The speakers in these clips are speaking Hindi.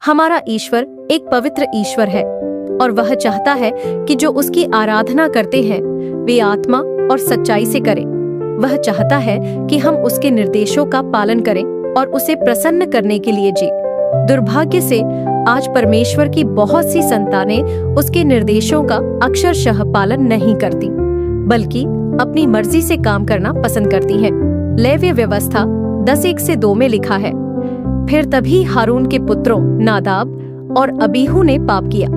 हमारा ईश्वर एक पवित्र ईश्वर है और वह चाहता है कि जो उसकी आराधना करते हैं वे आत्मा और सच्चाई से करें। वह चाहता है कि हम उसके निर्देशों का पालन करें और उसे प्रसन्न करने के लिए जी। दुर्भाग्य से आज परमेश्वर की बहुत सी संतानें उसके निर्देशों का अक्षरशः पालन नहीं करती, बल्कि अपनी मर्जी से काम करना पसंद करती हैं। लेव्य व्यवस्था 10:1-2 में लिखा है, फिर तभी हारून के पुत्रों नादाब और अबीहू ने पाप किया।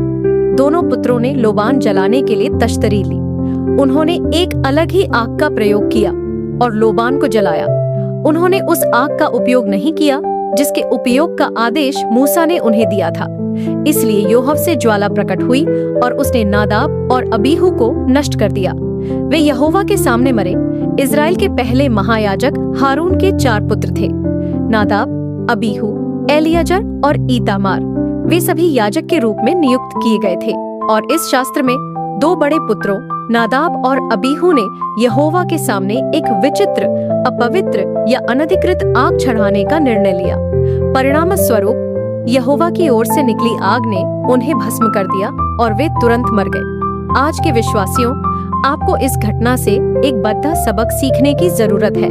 दोनों पुत्रों ने लोबान जलाने के लिए तश्तरी ली। उन्होंने एक अलग ही आग का प्रयोग किया और लोबान को जलाया। उन्होंने उस आग का उपयोग नहीं किया जिसके उपयोग का आदेश मूसा ने उन्हें दिया था। इसलिए योहव से ज्वाला प्रकट हुई और उसने नादाब और अबीहू को नष्ट कर दिया। वे यहोवा के सामने मरे। इजराइल के पहले महायाजक हारून के 4 पुत्र थे, नादाब, अबीहू, एलियाजर और ईतामार। वे सभी याजक के रूप में नियुक्त किए गए थे और इस शास्त्र में 2 बड़े पुत्रों नादाब और अबीहू ने यहोवा के सामने एक विचित्र, अपवित्र या अनधिकृत आग चढ़ाने का निर्णय लिया। परिणाम स्वरूप यहोवा की ओर से निकली आग ने उन्हें भस्म कर दिया और वे तुरंत मर गए। आज के विश्वासियों, आपको इस घटना से एक बड़ा सबक सीखने की जरूरत है।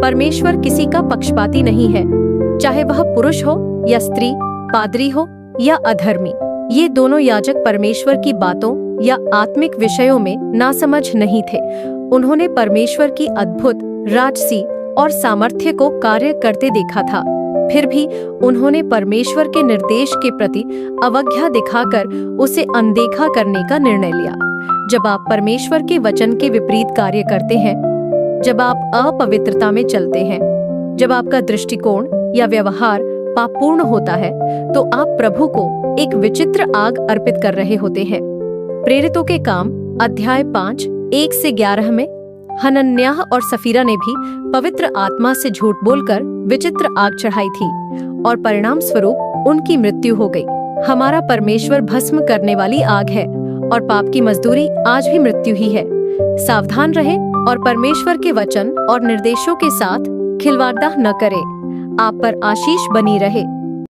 परमेश्वर किसी का पक्षपाती नहीं है, चाहे वह पुरुष हो या स्त्री, पादरी हो या अधर्मी। ये दोनों याजक परमेश्वर की बातों या आत्मिक विषयों में नासमझ नहीं थे। उन्होंने परमेश्वर की अद्भुत राजसी और सामर्थ्य को कार्य करते देखा था। फिर भी उन्होंने परमेश्वर के निर्देश के प्रति अवज्ञा दिखाकर उसे अनदेखा करने का निर्णय लिया। जब आप परमेश्वर के वचन के विपरीत कार्य करते हैं, जब आप अपवित्रता में चलते हैं, जब आपका दृष्टिकोण या व्यवहार पापपूर्ण होता है, तो आप प्रभु को एक विचित्र आग अर्पित कर रहे होते हैं। प्रेरितों के काम अध्याय 5:1-11 में हनन्याह और सफीरा ने भी पवित्र आत्मा से झूठ बोलकर विचित्र आग चढ़ाई थी और परिणाम स्वरूप उनकी मृत्यु हो गई। हमारा परमेश्वर भस्म करने वाली आग है और पाप की मजदूरी आज भी मृत्यु ही है। सावधान रहें और परमेश्वर के वचन और निर्देशों के साथ खिलवाड़ न करें। आप पर आशीष बनी रहे।